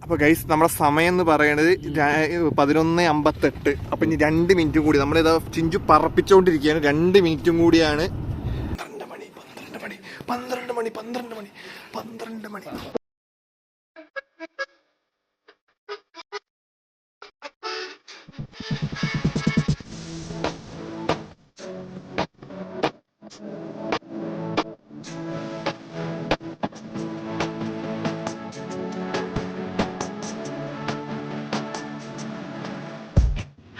അപ്പോൾ ഗൈസ് നമ്മുടെ സമയം എന്ന് പറയുന്നത് 11:58. അപ്പോൾ ഇനി 2 മിനിറ്റ് കൂടി നമ്മളിതാ ചിഞ്ചു പറപ്പിച്ചുകൊണ്ടിരിക്കുകയാണ്. 2 മിനിറ്റും കൂടിയാണ്. 12 മണി.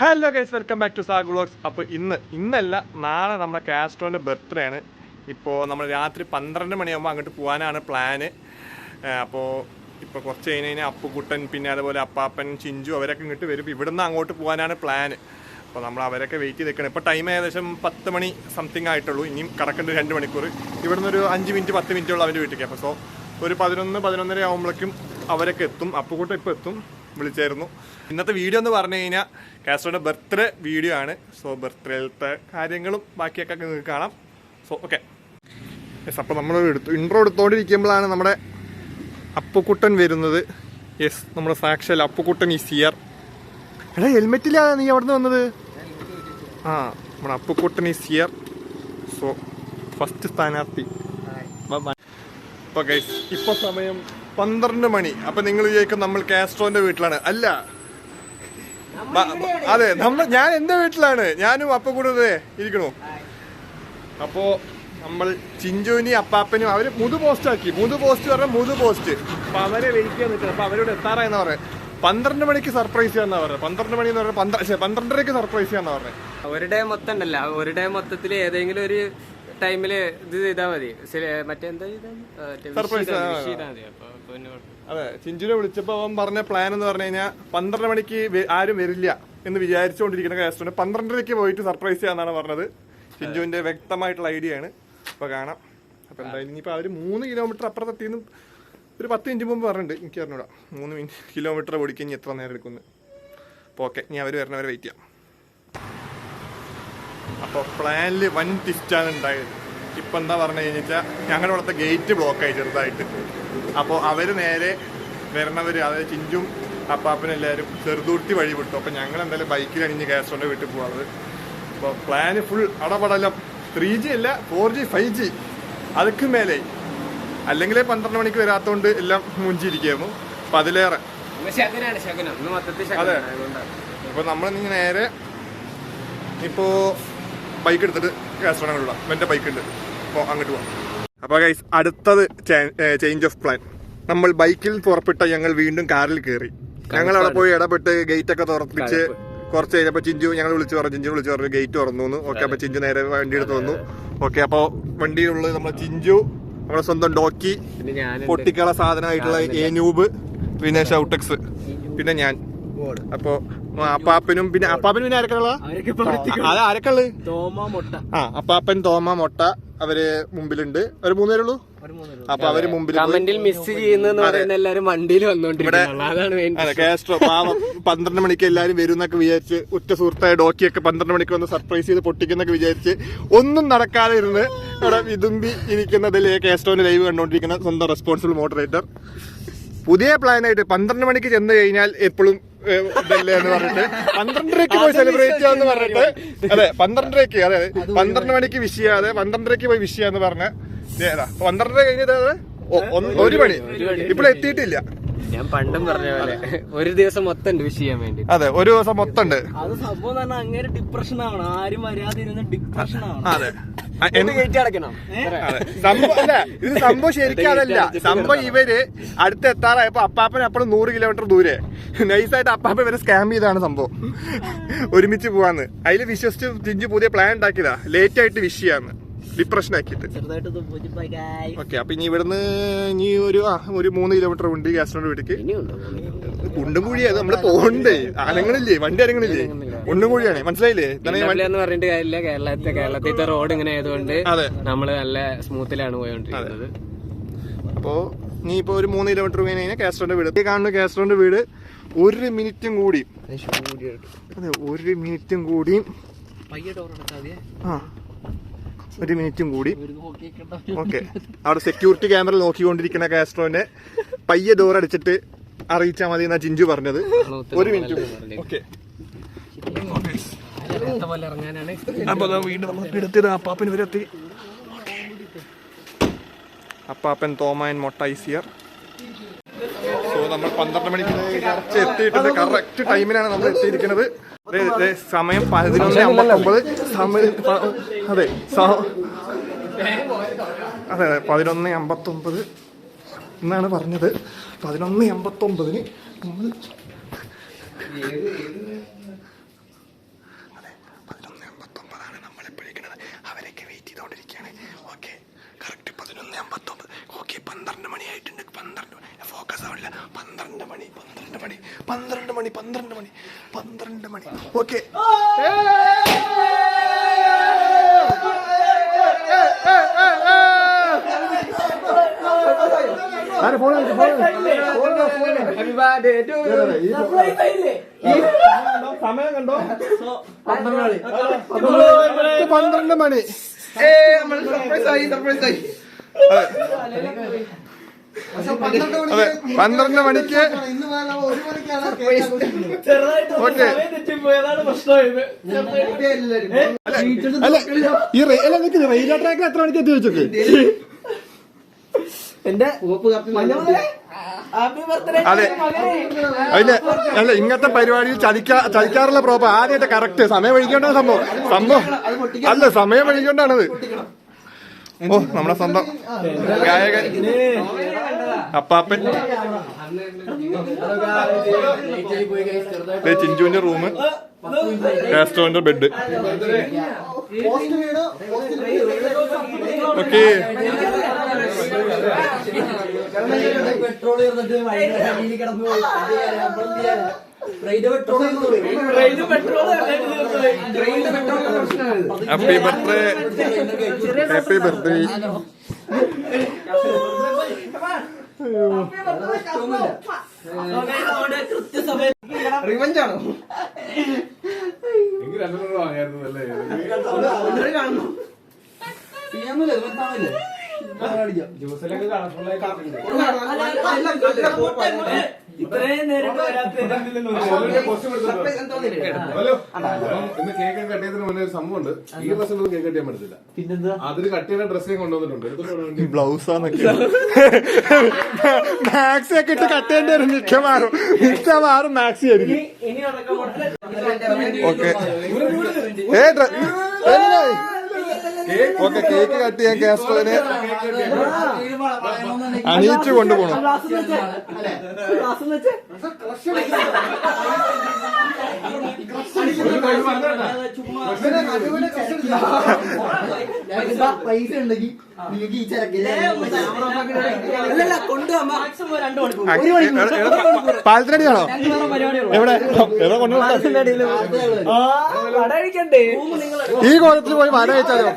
Hello guys, welcome back to Saag vlogs. അപ്പോൾ ഇന്നല്ല നാളെ നമ്മുടെ കാസ്ട്രോൻ്റെ ബർത്ത്ഡേ ആണ്. ഇപ്പോൾ നമ്മൾ രാത്രി 12 മണിയാകുമ്പോൾ അങ്ങോട്ട് പോകാനാണ് പ്ലാന്. അപ്പോൾ ഇപ്പോൾ കുറച്ച് കഴിഞ്ഞാൽ അപ്പുക്കുട്ടൻ പിന്നെ അതുപോലെ അപ്പാപ്പൻ ചിഞ്ചു അവരൊക്കെ ഇങ്ങോട്ട് വരും. ഇവിടുന്ന് അങ്ങോട്ട് പോകാനാണ് പ്ലാന്. അപ്പോൾ നമ്മൾ അവരൊക്കെ വെയിറ്റ് ചെയ്ത് നിൽക്കണം. ഇപ്പോൾ ടൈം ഏകദേശം 10 മണി സംതിങ് ആയിട്ടുള്ളൂ. ഇനിയും കടക്കേണ്ട 2 മണിക്കൂർ. ഇവിടുന്ന് ഒരു 5 മിനിറ്റ് 10 മിനിറ്റുള്ള അവൻ്റെ വീട്ടിലേക്ക്. അപ്പോൾ ഒരു 11-11:30 ആകുമ്പോഴേക്കും അവരൊക്കെ എത്തും. അപ്പുക്കുട്ടൻ ഇപ്പോൾ എത്തും, വിളിച്ചായിരുന്നു. ഇന്നത്തെ വീഡിയോ എന്ന് പറഞ്ഞു കഴിഞ്ഞാൽ കാസ്ട്രോയുടെ ബർത്ത്ഡേ വീഡിയോ ആണ്. സോ ബർത്ത്ഡേയിലത്തെ കാര്യങ്ങളും ബാക്കിയൊക്കെ നിങ്ങൾക്ക് കാണാം. So okay yes. അപ്പോൾ നമ്മൾ ഇൻട്രോ എടുത്തുകൊണ്ടിരിക്കുമ്പോഴാണ് നമ്മുടെ അപ്പുക്കുട്ടൻ വരുന്നത്. യെസ്, നമ്മുടെ സാക്ഷാൽ അപ്പുക്കുട്ടൻ ഈസ് ഹിയർ. എടാ ഹെൽമെറ്റിലാണ് നീ അവിടെ നിന്ന് വന്നത്? നമ്മുടെ Appukuttan is here. So first സ്ഥാനാർത്ഥി. അപ്പോൾ ഗൈസ് ഇപ്പോൾ സമയം 12 മണി. അപ്പൊ നിങ്ങൾ വിചാരിക്കും നമ്മൾ കാസ്ട്രോന്റെ വീട്ടിലാണ്. അല്ല, അതെ, ഞാൻ എന്റെ വീട്ടിലാണ്. ഞാനും അപ്പ കൂടെ ഇരിക്കണു. അപ്പോ നമ്മൾ ചിഞ്ചുവിനെയും അപ്പാപ്പനും അവര് മുതു പോസ്റ്റ് ആക്കി. മുതു പോസ്റ്റ് അപ്പൊ അവരെ വെയിറ്റ് ചെയ്യാൻ നിൽക്കണം. അപ്പൊ അവരോട് എത്താറായെന്ന് പറയാം. 12 മണിക്ക് സർപ്രൈസ് ചെയ്യാന്നാ പറഞ്ഞത്. 12 മണി എന്ന് പറഞ്ഞാൽ 12:30 സർപ്രൈസ് ചെയ്യാന്നാ പറഞ്ഞത്. ഒരു ഡേ മൊത്തം ഉണ്ടല്ലോ, ഒരു ഡേ മൊത്തത്തിൽ ഏതെങ്കിലും ഒരു ടൈമില് ഇത് ചെയ്താൽ മതി. മറ്റെന്താ അതെ, ചിഞ്ചുനെ വിളിച്ചപ്പോ അവൻ പറഞ്ഞ പ്ലാൻ എന്ന് പറഞ്ഞു കഴിഞ്ഞാൽ 12 മണിക്ക് ആരും വരില്ല എന്ന് വിചാരിച്ചുകൊണ്ടിരിക്കുന്ന കാസ്ട്രോന് 12:30 പോയിട്ട് സർപ്രൈസ് ചെയ്യാന്നാണ് പറഞ്ഞത്. ചിഞ്ചുവിന്റെ വ്യക്തമായിട്ടുള്ള ഐഡിയ ആണ്. അപ്പൊ കാണാം. അപ്പൊ എന്തായാലും ഇനിയിപ്പോ അവര് 3 കിലോമീറ്റർ അപ്പുറത്തെത്തിന്ന് ഒരു 10 മിനിറ്റ് മുമ്പ് പറഞ്ഞിട്ടുണ്ട്. എനിക്ക് അറിഞ്ഞൂടാ 3 കിലോമീറ്റർ ഓടിക്കാൻ ഇനി എത്ര നേരം എടുക്കുന്നു. അപ്പോൾ ഓക്കെ, ഇനി അവർ വരണവരെ വെയിറ്റ് ചെയ്യാം. അപ്പോൾ പ്ലാനിൽ വൻ ട്വിസ്റ്റാണ് ഉണ്ടായത്. ഇപ്പം എന്താ പറഞ്ഞു കഴിഞ്ഞാൽ ഞങ്ങളുടെ ഇവിടുത്തെ ഗേറ്റ് ബ്ലോക്കായി ചെറുതായിട്ട്. അപ്പോൾ അവർ നേരെ വരണവർ, അതായത് ചിഞ്ചും അപ്പാപ്പനും എല്ലാവരും ചെറുതുരുത്തി വഴി വിട്ടു. അപ്പോൾ ഞങ്ങൾ എന്തായാലും ബൈക്കിൽ അണിഞ്ഞ് കാസ്ട്രോൻ്റെ വീട്ടിൽ പോകാറുള്ളത്. അപ്പോൾ പ്ലാന് ഫുൾ അടപടലം. 3G അല്ല, 4G 5G അതൊക്കെ മേലെ. അല്ലെങ്കിൽ 12 മണിക്ക് വരാത്തതുകൊണ്ട് എല്ലാം മുഞ്ചിരിക്കുന്നു. അപ്പം അതിലേറെ അതെ. അപ്പോൾ നമ്മൾ നേരെ ഇപ്പോൾ ബൈക്ക് എടുത്തിട്ട് കാസ്ട്രോനെ വിടാം. എൻ്റെ ബൈക്ക് ഉണ്ട്, അപ്പോൾ അങ്ങോട്ട് പോകാം. അപ്പോൾ ഗൈസ്, അടുത്തത് ചേഞ്ച് ഓഫ് പ്ലാൻ. നമ്മൾ ബൈക്കിൽ പുറപ്പെട്ട ഞങ്ങൾ വീണ്ടും കാറിൽ കയറി. ഞങ്ങൾ അവിടെ പോയി ഇടപെട്ട് ഗേറ്റൊക്കെ തുറപ്പിച്ച് കുറച്ച് കഴിഞ്ഞപ്പോൾ ഞങ്ങൾ വിളിച്ചു പറഞ്ഞു ഗേറ്റ് തുറന്നു. ഓക്കെ, അപ്പോൾ ചിഞ്ചു നേരെ വണ്ടി എടുത്ത് വന്നു. ഓക്കെ, അപ്പോൾ വണ്ടിയിലുള്ളത് നമ്മുടെ ചിഞ്ചു, നമ്മുടെ സ്വന്തം ഡോക്കി, പൊട്ടിക്കള സാധനമായിട്ടുള്ള ഏനൂബ്, പിന്നെ ഷൗട്ടെക്സ്, പിന്നെ ഞാൻ. അപ്പോ അപ്പാപ്പനും പിന്നെ ആരൊക്കെയുള്ള ആരൊക്കെയുള്ളത്? അപ്പാപ്പൻ, തോമ, മൊട്ട അവര് മുമ്പിലുണ്ട്. ഒരു 3 പേരുള്ളൂ. അപ്പൊ അവര് മുമ്പിൽ മിസ് ചെയ്യുന്ന എല്ലാരും വണ്ടിയിൽ വന്നോണ്ടിരിക്കുന്നത്. കാസ്ട്രോ പാവം 12 മണിക്ക് എല്ലാരും വരും എന്നൊക്കെ വിചാരിച്ച്, ഉറ്റ സുഹൃത്തായ ഡോക്കിയൊക്കെ 12 മണിക്ക് വന്ന് സർപ്രൈസ് ചെയ്ത് പൊട്ടിക്കുന്നൊക്കെ വിചാരിച്ച് ഒന്നും നടക്കാതെ ഇരുന്ന് ഇവിടെ വിതുമ്പി ഇരിക്കുന്നതിൽ കാസ്ട്രോന്റെ ലൈവ് കണ്ടോണ്ടിരിക്കുന്ന സ്വന്തം റെസ്പോൺസിബിൾ മോഡറേറ്റർ. പുതിയ പ്ലാനായിട്ട് 12 മണിക്ക് ചെന്ന് കഴിഞ്ഞാൽ എപ്പോഴും ഇതല്ലേ എന്ന് പറഞ്ഞിട്ട് 12:30 പോയി സെലിബ്രേറ്റ് ചെയ്യാന്ന് പറഞ്ഞിട്ട്, അതെ 12:30, അതെ 12 മണിക്ക് വിഷ് ചെയ്യാതെ 12:30 പോയി വിഷ് ചെയ്യാന്ന് പറഞ്ഞ 12:30 കഴിഞ്ഞത് 1 മണി ഇപ്പോൾ എത്തിയിട്ടില്ല. ഞാൻ പണ്ടും പറഞ്ഞ പോലെ ഒരു ദിവസം മൊത്തം വിഷ് ചെയ്യാൻ വേണ്ടി. അതെ, ഒരു ദിവസം മൊത്തം ഉണ്ട്. അത് സംഭവം തന്നെ അങ്ങനെ ഡിപ്രഷൻ ആവണം. ആരും വരാതെ ഇരുന്ന് ഡിപ്രഷൻ ആവണം. അതെ, ഗേറ്റ് അടയ്ക്കണം. സംഭവം അല്ല, ഇത് സംഭവം ശരിക്കും അതല്ല. സംഭവം ഇവര് അടുത്ത് എത്താറായപ്പോ അപ്പാപ്പന് അപ്പോഴും 100 കിലോമീറ്റർ ദൂരെ നൈസായിട്ട് അപ്പാപ്പ ഇവരെ സ്കാം ചെയ്താണ് സംഭവം. ഒരുമിച്ച് പോവാന്ന്. അതിൽ വിശ്വസിച്ച് ചിഞ്ചു പുതിയ പ്ലാൻ ഉണ്ടാക്കിയതാ, ലേറ്റ് ആയിട്ട് വിഷ് ചെയ്യാന്ന്, ഡിപ്രഷൻ ആക്കിയിട്ട്. ഓക്കെ, അപ്പൊ ഇനി ഇവിടുന്ന് ഇനി ഒരു 3 കിലോമീറ്റർ ഉണ്ട് കാസ്ട്രോന്റെ വീട്ടിക്ക്. കുണ്ടും കുഴിയാണ് നമ്മള് പോകണ്ടേ. ആനങ്ങളില്ലേ, വണ്ടി അനങ്ങളില്ലേ, കുണ്ടും കുഴിയാണ്. മനസ്സിലായില്ലേ? പറഞ്ഞിട്ട് കാര്യമില്ല. കേരളത്തിലത്തെ റോഡ് ഇങ്ങനെ ആയതുകൊണ്ട് നമ്മള് നല്ല സ്മൂത്തിലാണ് പോയോണ്ടിരിക്കുന്നത്. അപ്പോ നീ ഇപ്പൊ ഒരു 3 കിലോമീറ്റർ പോയി കഴിഞ്ഞാൽ കാസ്ട്രോന്റെ വീട് കാണുന്നു. കാസ്ട്രോന്റെ വീട് 1 മിനിറ്റും കൂടി, അതെ 1 മിനിറ്റും കൂടി, 1 മിനിറ്റും കൂടി. ഓക്കെ, അവിടെ സെക്യൂരിറ്റി ക്യാമറ നോക്കിക്കൊണ്ടിരിക്കുന്ന കാസ്ട്രോനെ പയ്യെ ഡോർ അടിച്ചിട്ട് അറിയിച്ചാൽ മതി എന്നാ ചിഞ്ചു പറഞ്ഞത്. ഒരു മിനിറ്റ്. ഓക്കെ, അപ്പൊ വീണ്ടും നമ്മൾ എടുത്തത് അപ്പാപ്പൻ ഇവരെത്തി. അപ്പാപ്പൻ തോമാൻ മൊട്ടൈസിയർ. സോ നമ്മൾ 12 മണിക്ക് കറക്റ്റ് എത്തിയിട്ടുണ്ട്. കറക്റ്റ് ടൈമിനാണ് നമ്മൾ എത്തിയിരിക്കുന്നത്. സമയം 11:59. അതെ അതെ 11:59 എന്നാണ് പറഞ്ഞത്. 11:59 നമ്മൾ നമ്മളെപ്പോഴേക്കുന്നത്. അവരൊക്കെ വെയിറ്റ് ചെയ്തുകൊണ്ടിരിക്കുകയാണ്. Okay, correct 11:59. ഓക്കെ, 12 മണിയായിട്ടുണ്ട്. 12 ഫോക്കസ് ആവില്ല. 12 മണി. ഓക്കെ, സമയം കണ്ടോ? 12 മണി. അതെ 12 മണിക്ക്. ഓക്കെ, അല്ല ഈ റെയിൽവേ ട്രാക്കിൽ എത്ര മണിക്ക് എത്തി വെച്ചോക്ക്? അതെ അല്ല ഇങ്ങനത്തെ പരിപാടിയിൽ ചതിക്കാറുള്ള പ്രോപ്പർ ആദ്യമായിട്ട് കറക്റ്റ് സമയം വഴിക്കൊണ്ടാണ് സംഭവം അല്ല സമയം വഴിക്കൊണ്ടാണത്. ഓ, നമ്മുടെ സ്വന്തം ഗായകൻ അപ്പാപ്പൻ. ചിഞ്ചുവിന്റെ റൂം, കാസ്ട്രോന്റെ bed. Okay, happy birthday. Happy birthday. റിവഞ്ചാണോ? ഇത്രയും നേരം ഇന്ന് കേക്ക് കട്ട് ചെയ്തതിന് മുന്നേ ഒരു സംഭവം ഉണ്ട്. ഈ ഡ്രസ്സിൽ കേക്ക് കട്ട് ചെയ്യാൻ പറ്റത്തില്ല. പിന്നെന്താ? അതിന് കട്ട് ചെയ്യുന്ന ഡ്രസ്സേ കൊണ്ടുവന്നിട്ടുണ്ട്. ബ്ലൗസാന്നൊക്കെ മാക്സി ഒക്കെ ഇട്ട് കട്ട് ചെയ്യേണ്ടി വരും. മിക്കവാറും മാക്സി ആയിരിക്കും. ഓക്കെ, ഓക്കെ, കേക്ക് കട്ട് ചെയ്യാൻ കാസ്ട്രോനെ അണിയിച്ചു കൊണ്ടുപോകണം. പൈസ ഉണ്ടെങ്കിൽ പാലത്തിനടിയാണോ? എവിടെ എവിടെ കൊണ്ടുപോകാം? ഈ കോലത്തിൽ പോയി വല വെച്ചാലോ?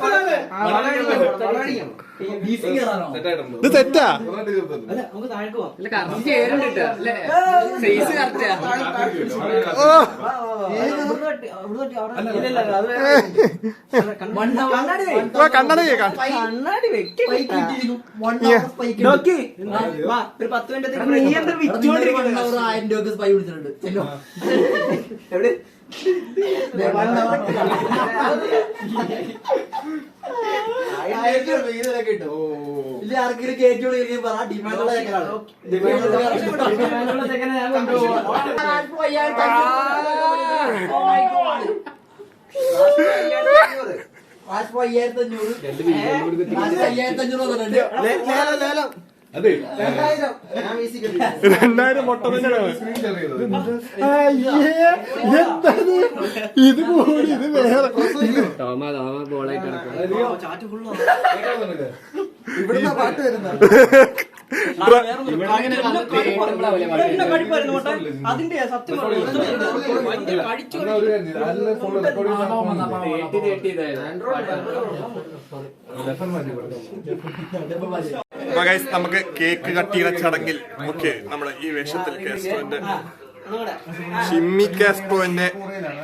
ഇത് തെറ്റാ. കണ്ണട ഒരു 10 മിനിറ്റ് 1000 രൂപ സ്പൈ വിളിച്ചിട്ടുണ്ട്. എവിടെ കിട്ടും? ഇല്ല, ആർക്കെങ്കിലും കേറ്റോട് പറ. ഡിമാൻഡുള്ള ലാസ്റ്റ് 5500 ലേലം. 2000 മുട്ട തന്നെയാണ്. ഇത് കൂടി ഇത് വേറെ ഇവിടുന്ന് പാട്ട് വരുന്ന അതിന്റെ സത്യം നമുക്ക് കേക്ക് കട്ട് ചെയ്യുന്ന ചടങ്ങിൽ ഓക്കെ നമ്മുടെ ഈ വേഷത്തിൽ കാസ്ട്രോന്റെ ഷിമ്മി കാസ്ട്രോന്റെ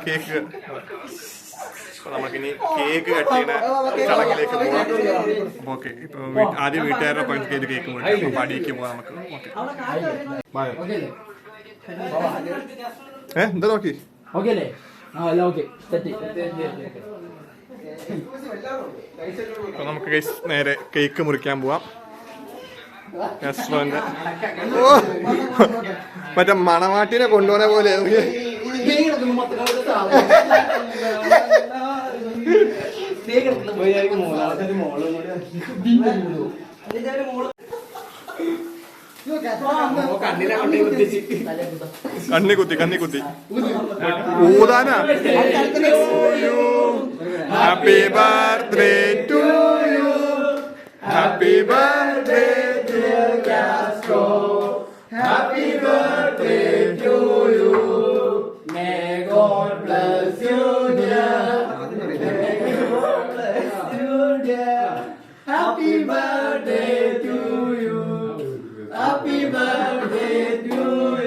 കേക്ക്. നമുക്കിനി കേക്ക് കട്ട് ചെയ്യുന്ന ചടങ്ങിലേക്ക് പോകാം. ഓക്കെ, ഇപ്പൊ ആദ്യം വീട്ടുകാരുടെ പങ്ക് കേക്ക് പോകാം. അപ്പൊ അടിയിലേക്ക് പോകാം നമുക്ക്. ഓക്കെ. എന്താ നോക്കി ഓക്കെ അല്ലേ? ആ അല്ല ഓക്കെ സെറ്റ്. അപ്പൊ നമുക്ക് guys നേരെ കേക്ക് മുറിക്കാൻ പോവാം. റെസ്റ്റോറന്റ് മറ്റേ മണവാട്ടിനെ കൊണ്ടുപോകുന്ന പോലെ കണ്ണി കുത്തി ഊതാനാ. Happy birthday to you, happy birthday dear Castro, happy birthday to you, may God bless you dear, happy birthday to you, happy birthday to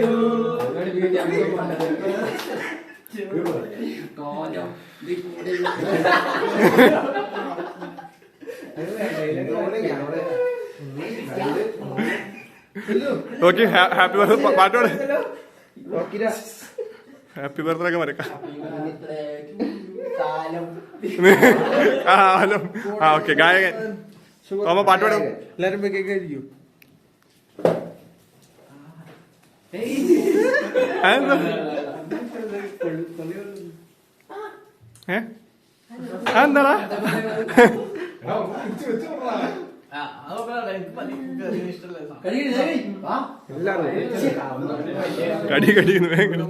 you. Okay happy birthday പാട്ടോടെ ഹാപ്പി ബർത്ത്ഡേ ഒക്കെ മറക്കാം. ആ ഓക്കെ ഗായകൻ അമ്മ പാട്ടോടെ എല്ലാരും cake കഴിക്കൂ. എന്താടാ കടി കടിക്കുന്നു വേഗം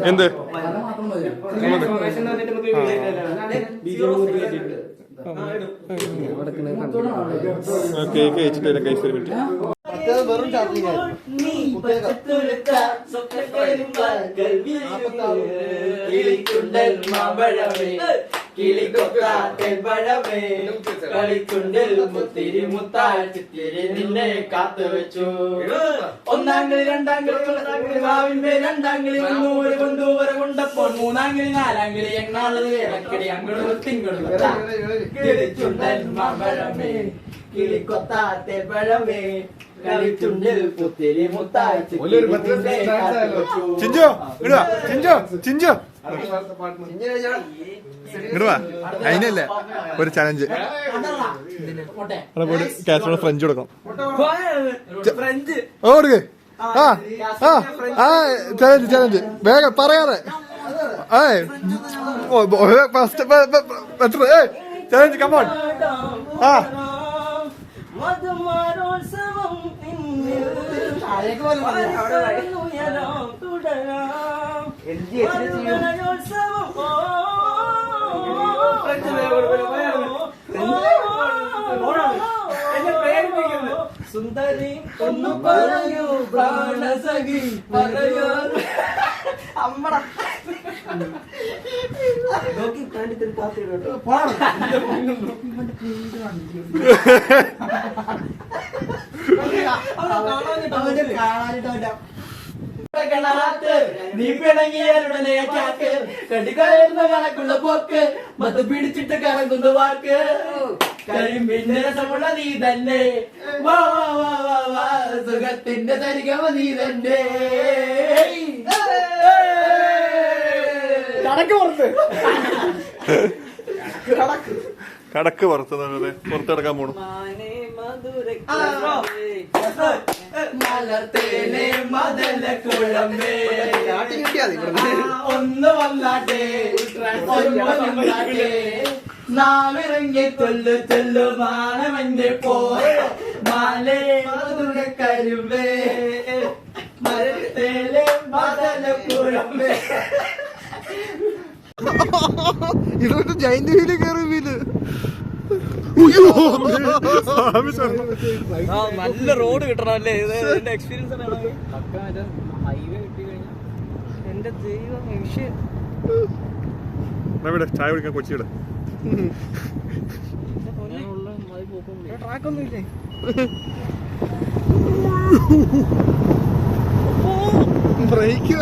എന്ത് കേക്ക് കഴിച്ചിട്ട് കൈസ് ഒരു മിനിറ്റ്. വെറും നിന്നെ കാത്തു വെച്ചു. ഒന്നാംകിളി രണ്ടാംകിളി മൂന്നാംകിളി രണ്ടാംകിളി മുന്നൂറ് കൊണ്ടുവര കൊണ്ടപ്പോൾ മൂന്നാംകിളി നാലാംകിളി എങ്ങാളത് വേറക്കടി അങ്ങോട്ട് തിങ്കളും കിളിച്ചുണ്ടൻ മാമ്പഴമേ കിളിക്കൊത്താത്തെ പഴമേ കളിച്ചുണ്ടിൽ പുത്തിരി മുത്തായി ചിഞ്ചോ ഇടുവാ ചിഞ്ചോ ചിഞ്ചോ ഇടുവാ. അതിനല്ല ഒരു ചലഞ്ച് പോയിട്ട് കാസറോട് ഫ്രഞ്ച് കൊടുക്കണം. ഓ കൊടുക്ക്. ആ ആ ആ ചലഞ്ച് ചലഞ്ച് വേഗം പറയാതെ ചലഞ്ച് കമോൺ. ആ സുന്ദരി ഒന്ന് പറയൂ പ്രാണസഖി പറയൂ അമ്മട നീ പിണങ്ങിയാലുടനെ കടികയറുന്ന കണക്കുള്ള പോക്ക് മത് പിടിച്ചിട്ട് കറങ്ങുന്ന വാക്ക് കരിമ്പിന്റെ രസമുള്ള നീ തന്നെ വാ വാ വാ വാ സുഖത്തിന്റെ തരികമ നീ തന്നെ കടക്ക് പുറത്ത് കടക്ക് പുറത്ത് പുറത്തെടുക്കാൻ പോണു. മലർത്തേനെ മദല കുഴമ്പേ ഒന്ന് വന്നാട്ടെ ഒന്ന് വന്നാട്ടെ നാവിറങ്ങി തൊല്ലു തൊല്ലു മാനവന്റെ പോ മാലേ മധുര കരുമ്പേ മലർത്തേനെ മദല കുഴമ്പേ ഇതൊരു ജൈന്റ് വീല് കയറി വീല്. നല്ല റോഡ് കിട്ടണം അല്ലേ? എക്സ്പീരിയൻസ് ഹൈവേ കിട്ടി കഴിഞ്ഞാൽ എന്റെ ദൈവം വിഷയം. ചായ കുടിക്കാൻ കൊച്ചിയുടെ ട്രാക്കൊന്നും ഇല്ലേ? ബ്രേക്ക്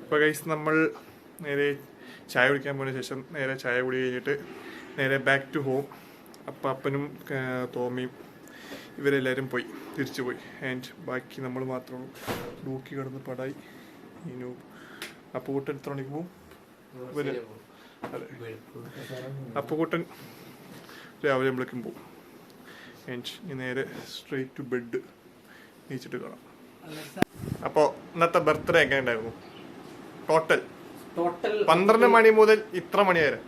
ഇപ്പൊ ഗൈസ് നമ്മൾ നേരെ ചായ കുടിക്കാൻ പോയതിനു ശേഷം നേരെ ചായ കുടി കഴിഞ്ഞിട്ട് നേരെ ബാക്ക് ടു ഹോം. അപ്പം അപ്പനും തോമിയും ഇവരെല്ലാവരും പോയി, തിരിച്ചു പോയി. ആൻഡ് ബാക്കി നമ്മൾ മാത്രമേ ഡൂക്കി കിടന്ന് പടായി. ഇനി അപ്പുകൂട്ടൻ എത്ര മണിക്ക് പോവും? അതെ, അപ്പുകൂട്ടൻ രാവിലെ നമ്മളേക്കും പോവും. ആൻഡ് ഇനി നേരെ സ്ട്രെയിറ്റ് ടു ബെഡ് നീച്ചിട്ട് കാണാം. അപ്പോൾ ഇന്നത്തെ ബർത്ത്ഡേ എങ്ങനെ ഉണ്ടായിരുന്നു? ടോട്ടൽ 12 മണി മുതൽ ഇത്ര മണി വരെ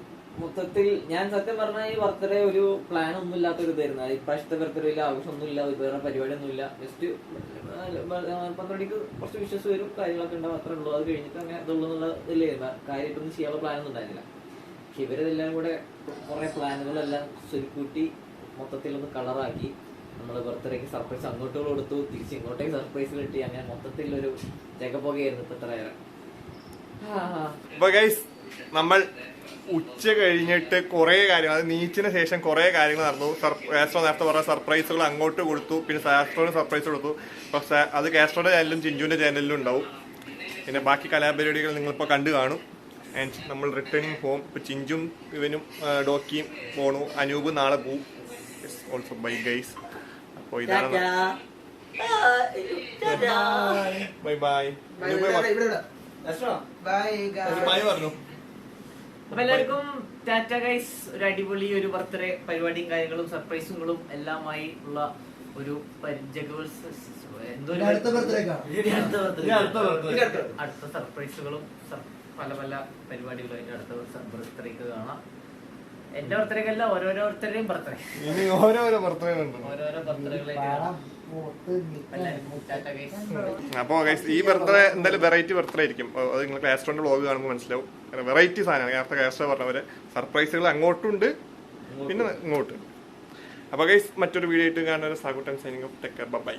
മൊത്തത്തിൽ ഞാൻ സത്യം പറഞ്ഞ ഈ ബർത്ത്ഡേ ഒരു പ്ലാൻ ഒന്നും ഇല്ലാത്ത ഒരു ഇതായിരുന്നു. ഇപ്രാവശ്യത്തെ ബർത്ത്ഡേയിൽ ആവശ്യമൊന്നും ഇല്ല, വേറെ പരിപാടിയൊന്നും ഇല്ല. ജസ്റ്റ് 12 മണിക്ക് കുറച്ച് വിശ്വസ് വരും, കാര്യങ്ങളൊക്കെ ഉണ്ടാവും, അത്രേ ഉള്ളൂ. അത് കഴിഞ്ഞിട്ട് അങ്ങനെ ഇതുള്ള ഇതില്ലായിരുന്നു, കാര്യമായിട്ടൊന്നും ചെയ്യാനുള്ള പ്ലാനൊന്നും ഉണ്ടായിരുന്നില്ല. പക്ഷെ ഇവരിതെല്ലാം കൂടെ കുറെ പ്ലാനുകളെല്ലാം സ്വരുക്കൂട്ടി മൊത്തത്തിലൊന്ന് കളറാക്കി നമ്മള് ബർത്ത്ഡേക്ക് സർപ്രൈസ് അങ്ങോട്ടും കൊടുത്തു, തിരിച്ച് ഇങ്ങോട്ടേക്ക് സർപ്രൈസ് കിട്ടി. അങ്ങനെ മൊത്തത്തിലൊരു ജഗപ്പൊകയായിരുന്നു ഇപ്പൊ ഇത്ര നേരം. അപ്പൊ ഗൈസ് നമ്മൾ ഉച്ച കഴിഞ്ഞിട്ട് കുറെ കാര്യങ്ങൾ, അത് നീച്ചിന് ശേഷം കുറെ കാര്യങ്ങൾ നടന്നു. കാസ്ട്രോ നേരത്തെ പറഞ്ഞ സർപ്രൈസുകൾ അങ്ങോട്ട് കൊടുത്തു, പിന്നെ കാസ്ട്രോന് സർപ്രൈസ് കൊടുത്തു. പക്ഷേ അത് കാസ്ട്രോയുടെ ചാനലിലും ചിഞ്ചുവിന്റെ ചാനലിലും ഉണ്ടാവും. പിന്നെ ബാക്കി കലാപരിപാടികൾ നിങ്ങളിപ്പോൾ കണ്ടു കാണും. ആൻഡ് നമ്മൾ റിട്ടേണിങ് ഹോം. ഇപ്പൊ ചിഞ്ചും ഇവനും ഡോക്കിയും പോണു. അനൂപ് നാളെ പോവും. Also bye guys. അപ്പോൾ ഇതാണ് ബൈ ബൈ ബൈ പറഞ്ഞു. അപ്പൊ എല്ലാവർക്കും ടാറ്റ ഗൈസ്. ഒരു അടിപൊളി ഒരു ബർത്ത്ഡേ പരിപാടിയും കാര്യങ്ങളും സർപ്രൈസുകളും എല്ലാമായി ഉള്ള ഒരു അടുത്ത സർപ്രൈസുകളും പല പല പരിപാടികളായിട്ട് അടുത്ത ബർത്ത്ഡേക്ക് കാണാം. എന്റെ ബർത്ത്ഡേക്കല്ല, ഓരോരുത്തരുടെയും ബർത്ത്ഡേ, ഇനി ഓരോരോ ബർത്ത്ഡേ ഉണ്ട്. ഓരോരോ ബർത്ത്ഡേകളായിട്ട് കാണാം. അപ്പോ ഈ ബർത്ത്ഡേ എന്തായാലും വെറൈറ്റി ബർത്ത്ഡേ ആയിരിക്കും. അത് നിങ്ങൾ കാസ്ട്രോന്റെ വ്ളോഗ് കാണുമ്പോൾ മനസ്സിലാവും. വെറൈറ്റി സാധനമാണ്. നേരത്തെ കാസ്ട്രോ പറഞ്ഞ പോലെ സർപ്രൈസുകൾ അങ്ങോട്ടും ഉണ്ട്, പിന്നെ ഇങ്ങോട്ട്. അപ്പൊ ഗൈസ് മറ്റൊരു വീഡിയോ ആയിട്ട് കാണുന്ന സാഗുട്ടൻ signing off. Take care, by.